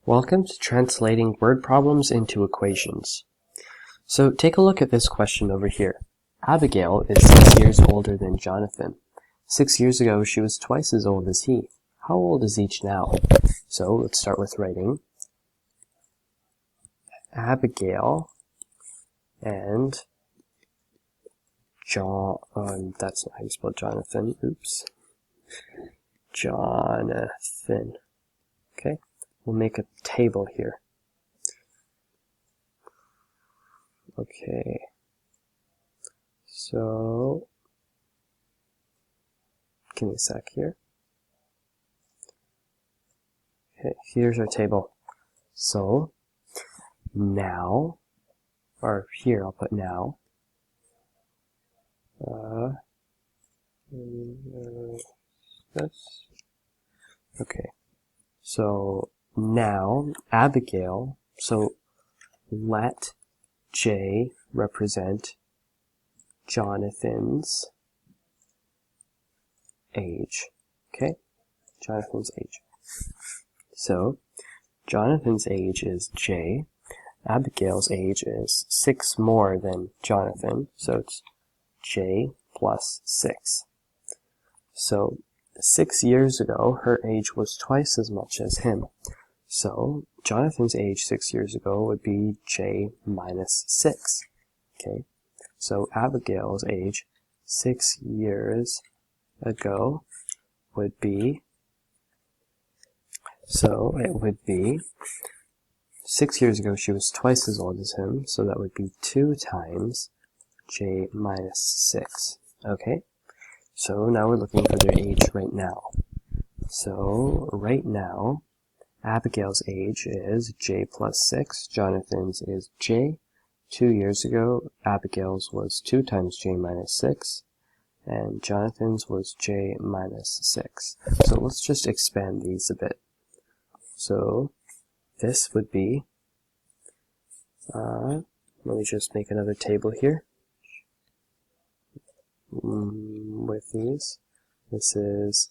Welcome to translating word problems into equations. So take a look at this question over here. Abigail is 6 years older than Jonathan. 6 years ago, she was twice as old as he. How old is each now? So let's start with writing. Abigail and that's not how you spell Jonathan. Oops. Jonathan. Okay. We'll make a table here. Okay. So, give me a sec here. Okay, here's our table. So, now, or here I'll put now. This. Okay. So, now, Abigail, so let J represent Jonathan's age. Okay? Jonathan's age. So, Jonathan's age is J. Abigail's age is 6 more than Jonathan, so it's J plus 6. So, 6 years ago, her age was twice as much as him. So, Jonathan's age 6 years ago would be J minus 6. Okay? So, Abigail's age 6 years ago would be, so it would be, 6 years ago she was twice as old as him, so that would be 2 times J minus 6. Okay? So now we're looking for their age right now. So, right now, Abigail's age is J plus 6, Jonathan's is J. 2 years ago, Abigail's was 2 times J minus 6, and Jonathan's was J minus 6. So let's just expand these a bit. So this would be, let me just make another table here with these. This is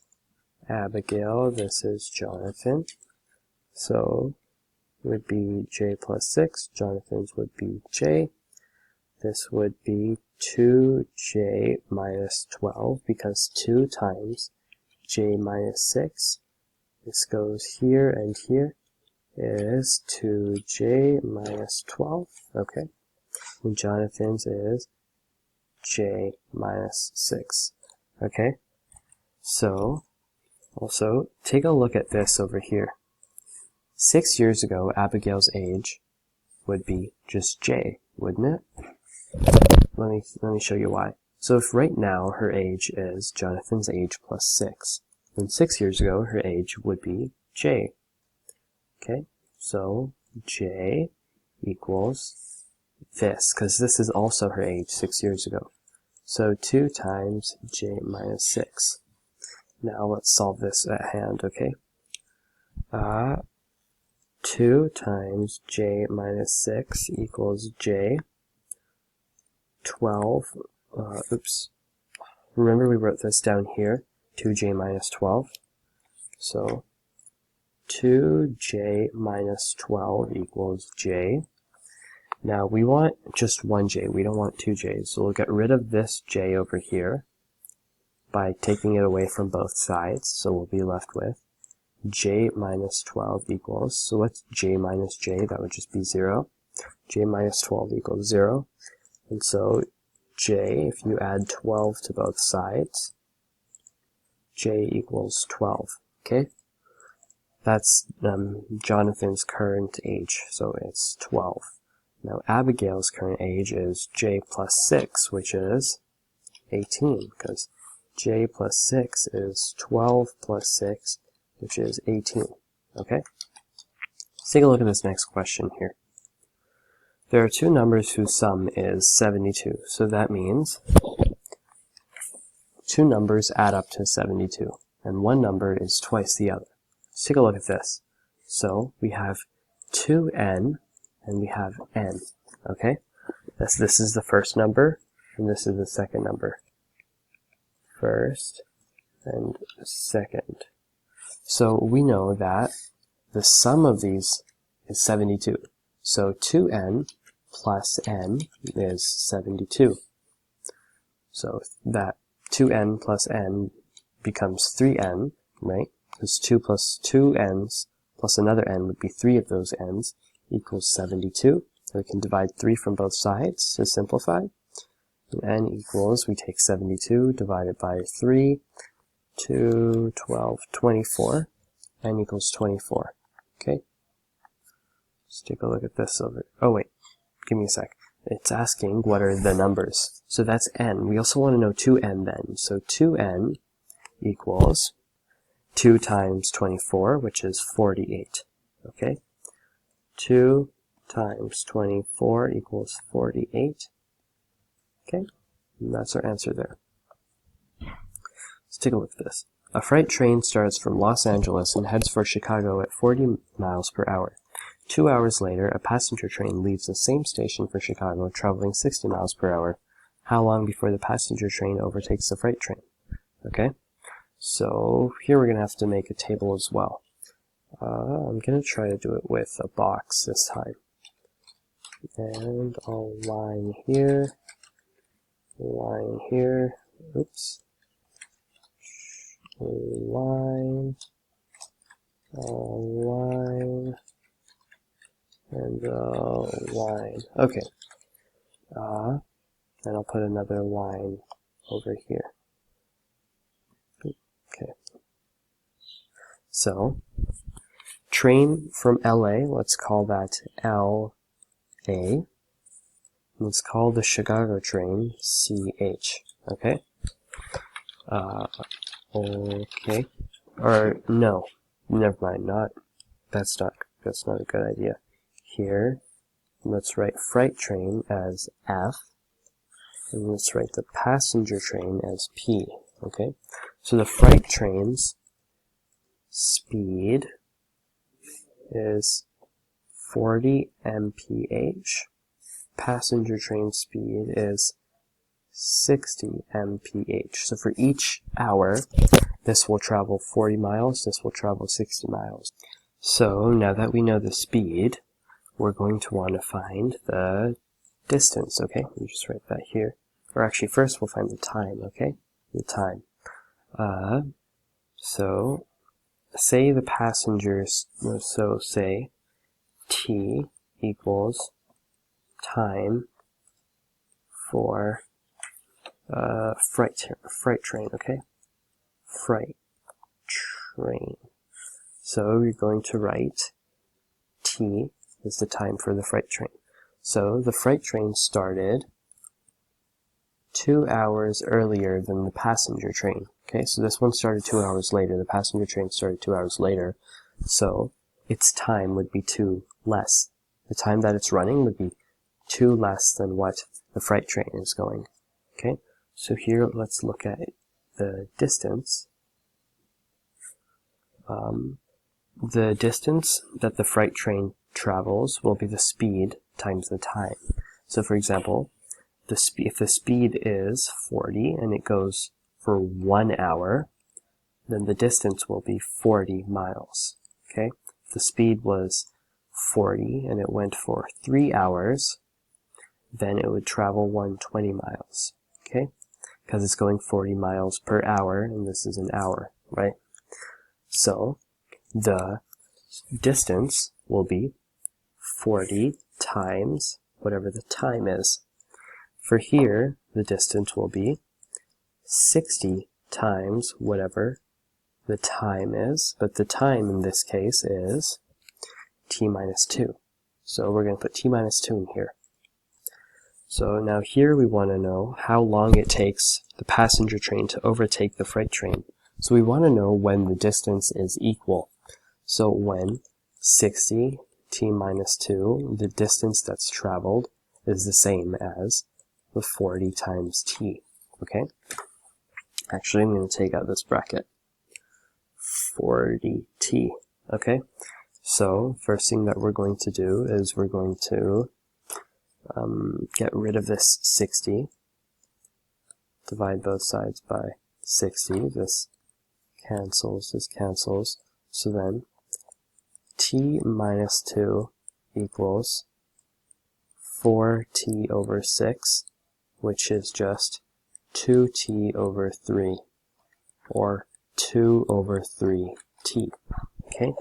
Abigail, this is Jonathan. So it would be J plus 6, Jonathan's would be J. This would be 2J minus 12, because 2 times J minus 6, this goes here and here, is 2J minus 12, okay? And Jonathan's is J minus 6, okay? So, also, take a look at this over here. 6 years ago, Abigail's age would be just J, wouldn't it? Let me show you why. So if right now her age is Jonathan's age plus 6, then 6 years ago her age would be J. Okay, so J equals this, because this is also her age 6 years ago. So 2 times J minus 6. Now let's solve this at hand, okay? 2 times J minus 6 equals J. 12, oops. Remember we wrote this down here, 2J minus 12. So 2J minus 12 equals J. Now we want just one J, we don't want two J's. So we'll get rid of this J over here by taking it away from both sides. So we'll be left with J minus 12 equals, so what's J minus J? That would just be 0. J minus 12 equals 0. And so J, if you add 12 to both sides, J equals 12. Okay? That's Jonathan's current age, so it's 12. Now Abigail's current age is J plus 6, which is 18, because J plus 6 is 12 plus 6, which is 18. Okay? Let's take a look at this next question here. There are two numbers whose sum is 72. So that means two numbers add up to 72, and one number is twice the other. Let's take a look at this. So we have 2n, and we have n. Okay? This is the first number, and this is the second number. First and second. So we know that the sum of these is 72. So 2n plus n is 72. So that 2n plus n becomes 3n, right? Because 2 plus 2 n's plus another n would be 3 of those n's equals 72. We can divide 3 from both sides to simplify. And n equals, we take 72 divided by 3, 2, 12, 24. N equals 24. Okay? Let's take a look at this over. Oh wait, give me a sec. It's asking what are the numbers. So that's n. We also want to know 2n then. So 2n equals 2 times 24, which is 48. Okay? 2 times 24 equals 48. Okay? And that's our answer there. Let's take a look at this. A freight train starts from Los Angeles and heads for Chicago at 40 miles per hour. 2 hours later, a passenger train leaves the same station for Chicago, traveling 60 miles per hour. How long before the passenger train overtakes the freight train? Okay? So here we're going to have to make a table as well. I'm going to try to do it with a box this time. And I'll line here, oops, line, and line. Okay. And I'll put another line over here. Okay. So, train from LA, let's call that LA. Let's call the Chicago train CH. Okay? Okay. Or, no. Never mind, that's not a good idea. Here, let's write freight train as F, and let's write the passenger train as P. Okay? So the freight train's speed is 40 mph. Passenger train speed is 60 mph. So for each hour, this will travel 40 miles, this will travel 60 miles. So now that we know the speed, we're going to want to find the distance, okay? Let me just write that here. Or actually, first we'll find the time, okay? The time. So, say the passengers, so say T equals time for freight train, okay? Freight train. So we're going to write T is the time for the freight train. So the freight train started 2 hours earlier than the passenger train. Okay, so this one started 2 hours later. The passenger train started 2 hours later. So its time would be 2 less. The time that it's running would be 2 less than what the freight train is going. Okay, so here let's look at the distance. The distance that the freight train travels will be the speed times the time. So for example, if the speed is 40 and it goes for 1 hour, then the distance will be 40 miles. Okay? If the speed was 40 and it went for 3 hours, then it would travel 120 miles. Okay? Because it's going 40 miles per hour, and this is an hour, right? So, the distance will be 40 times whatever the time is. For here, the distance will be 60 times whatever the time is, but the time in this case is t minus 2. So we're going to put t minus 2 in here. So now here we want to know how long it takes the passenger train to overtake the freight train. So we want to know when the distance is equal. So when 60 t minus 2, the distance that's traveled, is the same as the 40 times t. Okay? Actually, I'm going to take out this bracket. 40t. Okay? So, first thing that we're going to do is we're going to get rid of this 60. Divide both sides by 60. This cancels, this cancels. So then, t minus 2 equals 4t over 6, which is just 2t over 3, or 2 over 3t. Okay?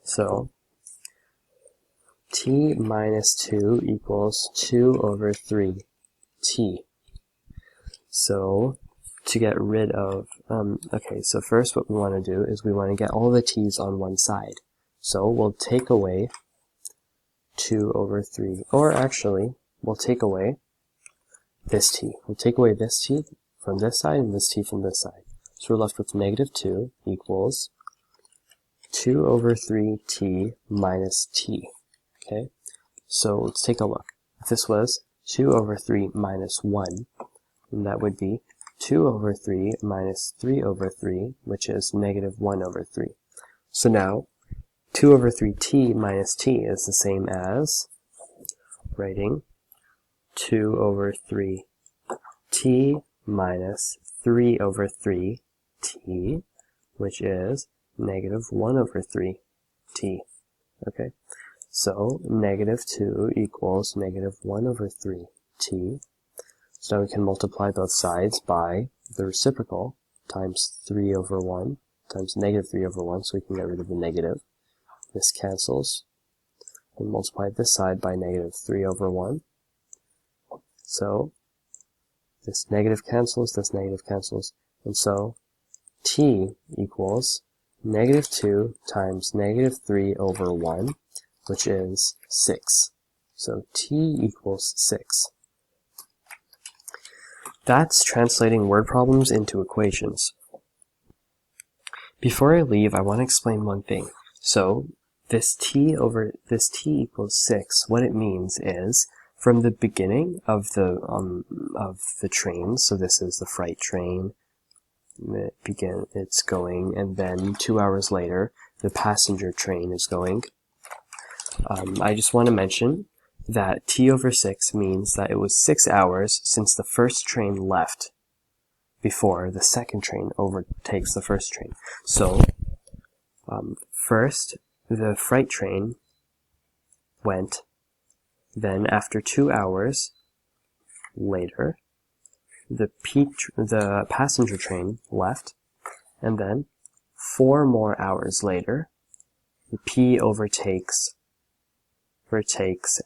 So, t minus 2 equals 2 over 3t. So, to get rid of, okay, so first what we want to do is we want to get all the t's on one side. So we'll take away 2 over 3, or actually, we'll take away this t. We'll take away this t from this side and this t from this side. So we're left with negative 2 equals 2 over 3t minus t. Okay, so let's take a look. If this was 2 over 3 minus 1, then that would be 2 over 3 minus 3 over 3, which is negative 1 over 3. So now, 2 over 3t minus t is the same as writing 2 over 3t minus 3 over 3t, which is negative 1 over 3t. Okay, so negative 2 equals negative 1 over 3t. So now we can multiply both sides by the reciprocal times 3 over 1 times negative 3 over 1, so we can get rid of the negative. This cancels. And multiply this side by negative 3 over 1. So this negative cancels, and so t equals negative 2 times negative 3 over 1, which is 6. So t equals 6. That's translating word problems into equations. Before I leave, I want to explain one thing. So this t equals 6, what it means is, from the beginning of the train, so this is the freight train, it's going, and then 2 hours later, the passenger train is going. I just want to mention that t over 6 means that it was 6 hours since the first train left before the second train overtakes the first train. So, first, the freight train went, then after 2 hours later, the passenger train left, and then 4 more hours later, the P overtakes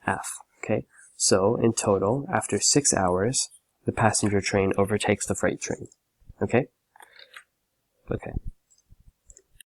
F. Okay, so in total, after 6 hours, the passenger train overtakes the freight train. Okay? Okay.